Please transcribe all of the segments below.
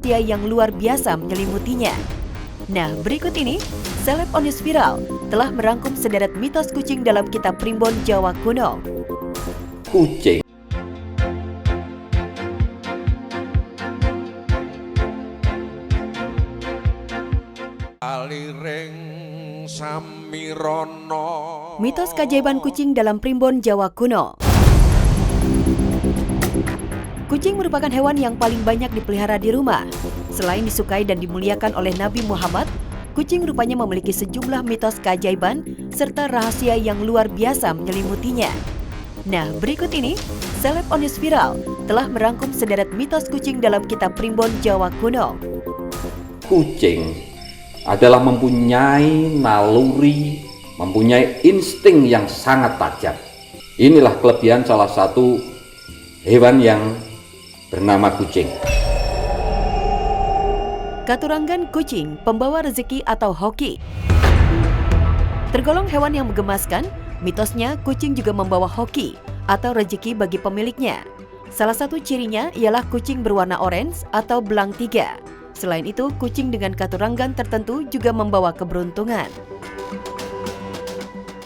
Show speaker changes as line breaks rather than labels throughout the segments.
rahasia yang luar biasa menyelimutinya. Nah, berikut ini, Seleb on News Viral telah merangkum sederet mitos kucing dalam kitab Primbon Jawa Kuno.
Kucing.
Mitos keajaiban kucing dalam Primbon Jawa Kuno. Kucing merupakan hewan yang paling banyak dipelihara di rumah. Selain disukai dan dimuliakan oleh Nabi Muhammad, kucing rupanya memiliki sejumlah mitos keajaiban serta rahasia yang luar biasa menyelimutinya. Nah, berikut ini, Seleb on News Viral telah merangkum sederet mitos kucing dalam kitab Primbon Jawa Kuno.
Kucing adalah mempunyai naluri, mempunyai insting yang sangat tajam. Inilah kelebihan salah satu hewan yang bernama kucing.
Katuranggan kucing, pembawa rezeki atau hoki. Tergolong hewan yang menggemaskan, mitosnya kucing juga membawa hoki atau rezeki bagi pemiliknya. Salah satu cirinya ialah kucing berwarna orange atau belang 3. Selain itu, kucing dengan katuranggan tertentu juga membawa keberuntungan.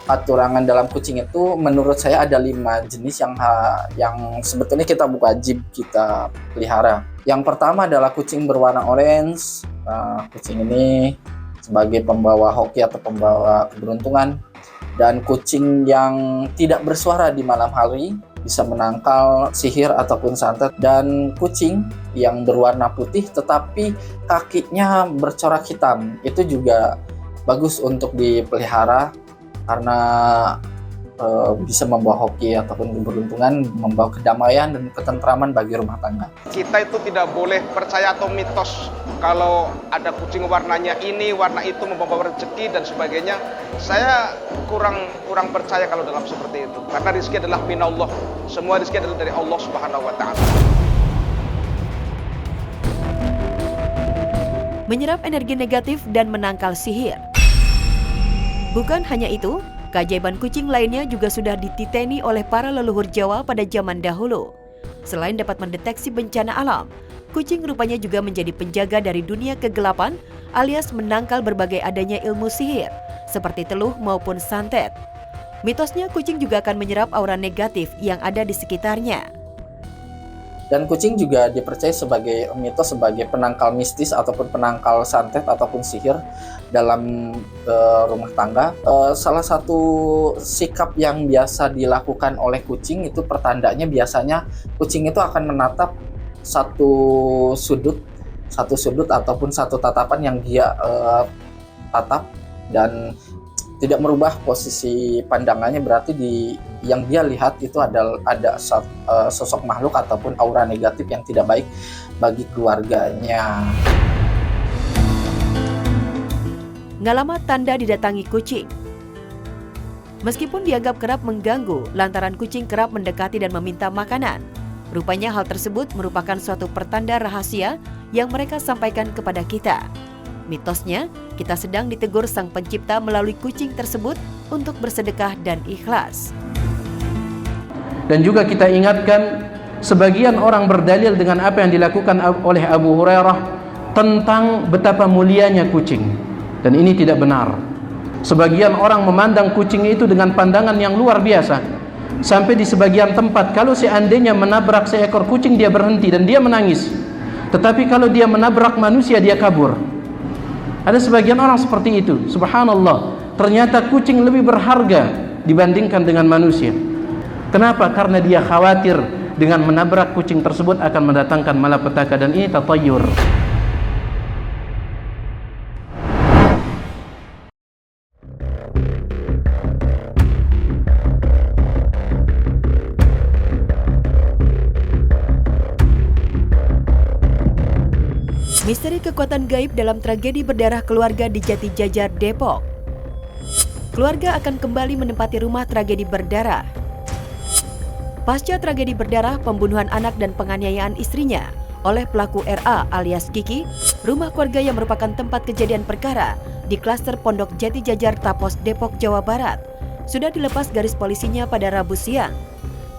Katurangan dalam kucing itu menurut saya ada 5 jenis yang sebetulnya kita wajib kita pelihara. Yang pertama adalah kucing berwarna orange. Kucing ini sebagai pembawa hoki atau pembawa keberuntungan. Dan kucing yang tidak bersuara di malam hari bisa menangkal sihir ataupun santet. Dan kucing yang berwarna putih tetapi kakinya bercorak hitam, itu juga bagus untuk dipelihara karena bisa membawa hoki ataupun keberuntungan, membawa kedamaian dan ketentraman bagi rumah tangga.
Kita itu tidak boleh percaya atau mitos kalau ada kucing warnanya ini, warna itu membawa rezeki dan sebagainya. Saya kurang percaya kalau dalam seperti itu. Karena rezeki adalah minallah. Semua rezeki adalah dari Allah Subhanahu wa taala.
Menyerap energi negatif dan menangkal sihir. Bukan hanya itu, keajaiban kucing lainnya juga sudah dititeni oleh para leluhur Jawa pada zaman dahulu. Selain dapat mendeteksi bencana alam, kucing rupanya juga menjadi penjaga dari dunia kegelapan alias menangkal berbagai adanya ilmu sihir, seperti teluh maupun santet. Mitosnya kucing juga akan menyerap aura negatif yang ada di sekitarnya.
Dan kucing juga dipercaya sebagai mitos sebagai penangkal mistis ataupun penangkal santet ataupun sihir dalam rumah tangga. Salah satu sikap yang biasa dilakukan oleh kucing itu pertandanya biasanya kucing itu akan menatap satu sudut ataupun satu tatapan yang dia tatap dan tidak merubah posisi pandangannya, berarti yang dia lihat itu ada sosok makhluk ataupun aura negatif yang tidak baik bagi keluarganya.
Ngalamat tanda didatangi kucing. Meskipun dianggap kerap mengganggu lantaran kucing kerap mendekati dan meminta makanan, rupanya hal tersebut merupakan suatu pertanda rahasia yang mereka sampaikan kepada kita. Mitosnya, kita sedang ditegur Sang Pencipta melalui kucing tersebut untuk bersedekah dan ikhlas.
Dan juga kita ingatkan, sebagian orang berdalil dengan apa yang dilakukan oleh Abu Hurairah tentang betapa mulianya kucing. Dan ini tidak benar. Sebagian orang memandang kucing itu dengan pandangan yang luar biasa. Sampai di sebagian tempat, kalau seandainya menabrak seekor kucing, dia berhenti dan dia menangis. Tetapi kalau dia menabrak manusia, dia kabur. Ada sebagian orang seperti itu. Subhanallah, ternyata kucing lebih berharga dibandingkan dengan manusia. Kenapa? Karena dia khawatir dengan menabrak kucing tersebut akan mendatangkan malapetaka, dan ini tatayyur.
Misteri kekuatan gaib dalam tragedi berdarah keluarga di Jati Jajar, Depok. Keluarga akan kembali menempati rumah tragedi berdarah. Pasca tragedi berdarah pembunuhan anak dan penganiayaan istrinya oleh pelaku RA alias Kiki, rumah keluarga yang merupakan tempat kejadian perkara di klaster Pondok Jati Jajar Tapos, Depok, Jawa Barat, sudah dilepas garis polisinya pada Rabu siang.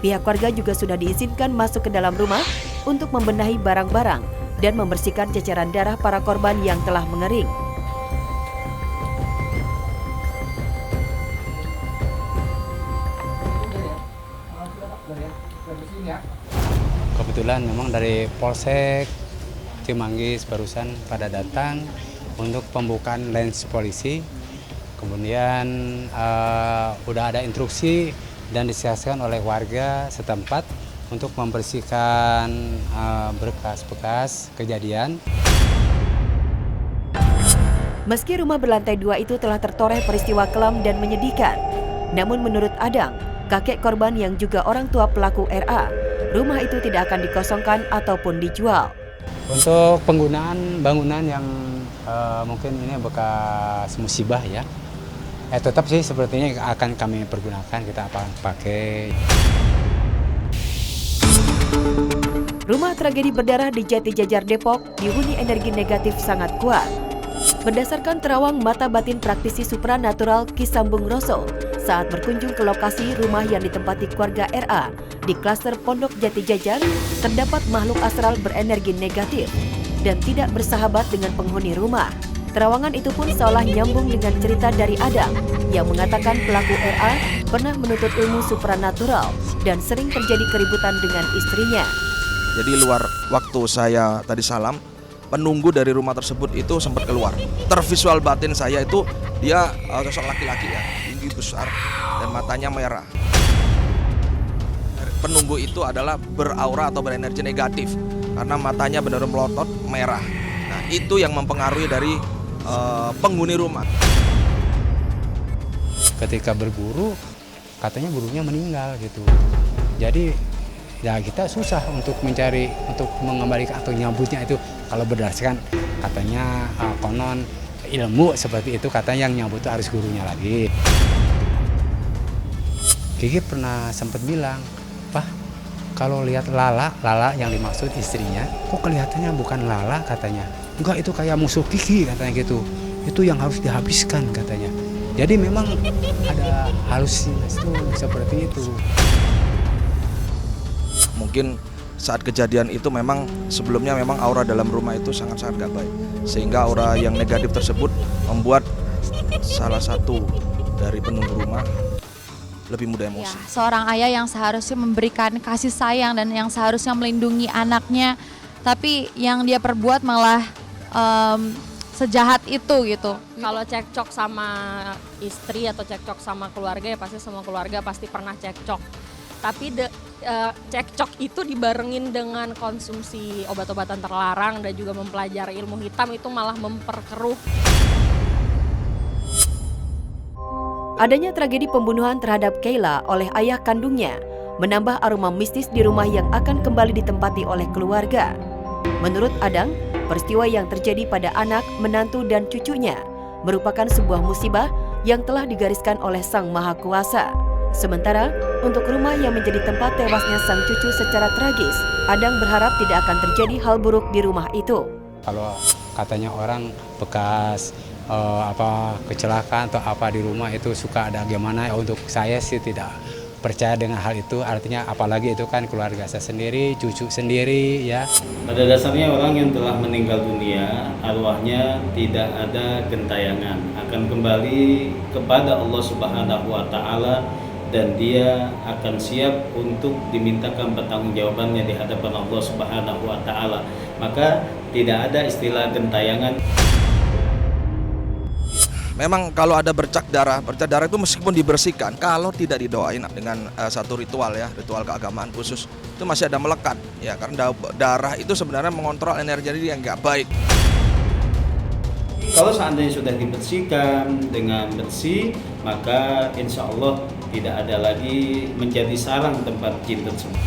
Pihak keluarga juga sudah diizinkan masuk ke dalam rumah untuk membenahi barang-barang dan membersihkan ceceran darah para korban yang telah mengering.
Kebetulan memang dari Polsek Cimanggis barusan pada datang untuk pembukaan lens polisi. Kemudian udah ada instruksi dan disiasatkan oleh warga setempat untuk membersihkan bekas-bekas kejadian.
Meski rumah berlantai 2 itu telah tertoreh peristiwa kelam dan menyedihkan, namun menurut Adang, kakek korban yang juga orang tua pelaku RA, rumah itu tidak akan dikosongkan ataupun dijual.
Untuk penggunaan bangunan yang mungkin ini bekas musibah ya, tetap sih sepertinya akan kami pergunakan, kita akan pakai.
Rumah tragedi berdarah di Jati Jajar Depok dihuni energi negatif sangat kuat. Berdasarkan terawang mata batin praktisi supranatural Ki Sambung Roso saat berkunjung ke lokasi rumah yang ditempati keluarga RA di klaster Pondok Jati Jajar, terdapat makhluk astral berenergi negatif dan tidak bersahabat dengan penghuni rumah. Terawangan itu pun seolah nyambung dengan cerita dari Adang yang mengatakan pelaku RA pernah menuntut ilmu supranatural dan sering terjadi keributan dengan istrinya.
Jadi luar waktu saya tadi salam, penunggu dari rumah tersebut itu sempat keluar. Tervisual batin saya itu dia sosok laki-laki ya, tinggi besar dan matanya merah. Penunggu itu adalah beraura atau berenergi negatif karena matanya benar-benar melotot merah. Nah, itu yang mempengaruhi dari penghuni rumah.
Ketika berburu, katanya burunya meninggal gitu. Jadi ya kita susah untuk mencari, untuk mengembalikan atau nyambutnya itu. Kalau berdasarkan katanya konon ilmu seperti itu, katanya yang nyambut itu harus gurunya lagi. Gigi pernah sempat bilang, "Pak, kalau lihat Lala yang dimaksud istrinya, kok kelihatannya bukan Lala," katanya. "Enggak, itu kayak musuh Kiki," katanya gitu. "Itu yang harus dihabiskan," katanya. Jadi memang ada halusinasi itu seperti itu.
Mungkin saat kejadian itu memang sebelumnya memang aura dalam rumah itu sangat-sangat gak baik. Sehingga aura yang negatif tersebut membuat salah satu dari penunggu rumah lebih mudah emosi.
Ya, seorang ayah yang seharusnya memberikan kasih sayang dan yang seharusnya melindungi anaknya, tapi yang dia perbuat malah sejahat itu gitu.
Kalau cekcok sama istri atau cekcok sama keluarga ya pasti semua keluarga pasti pernah cekcok. Tapi cekcok itu dibarengin dengan konsumsi obat-obatan terlarang dan juga mempelajari ilmu hitam, itu malah memperkeruh.
Adanya tragedi pembunuhan terhadap Kayla oleh ayah kandungnya menambah aroma mistis di rumah yang akan kembali ditempati oleh keluarga. Menurut Adang, peristiwa yang terjadi pada anak, menantu, dan cucunya merupakan sebuah musibah yang telah digariskan oleh Sang Maha Kuasa. Sementara, untuk rumah yang menjadi tempat tewasnya sang cucu secara tragis, Adang berharap tidak akan terjadi hal buruk di rumah itu.
Kalau katanya orang bekas kecelakaan atau apa di rumah itu suka ada gimana, untuk saya sih tidak percaya dengan hal itu. Artinya apalagi itu kan keluarga saya sendiri, cucu sendiri ya.
Pada dasarnya orang yang telah meninggal dunia, arwahnya tidak ada gentayangan, akan kembali kepada Allah Subhanahu wa taala dan dia akan siap untuk dimintakan pertanggungjawabannya di hadapan Allah Subhanahu wa taala. Maka tidak ada istilah gentayangan.
Memang kalau ada bercak darah itu meskipun dibersihkan, kalau tidak didoain dengan satu ritual ya, ritual keagamaan khusus, itu masih ada melekat ya, karena darah itu sebenarnya mengontrol energi yang nggak baik.
Kalau seandainya sudah dibersihkan dengan bersih, maka insya Allah tidak ada lagi menjadi sarang tempat jin tersebut.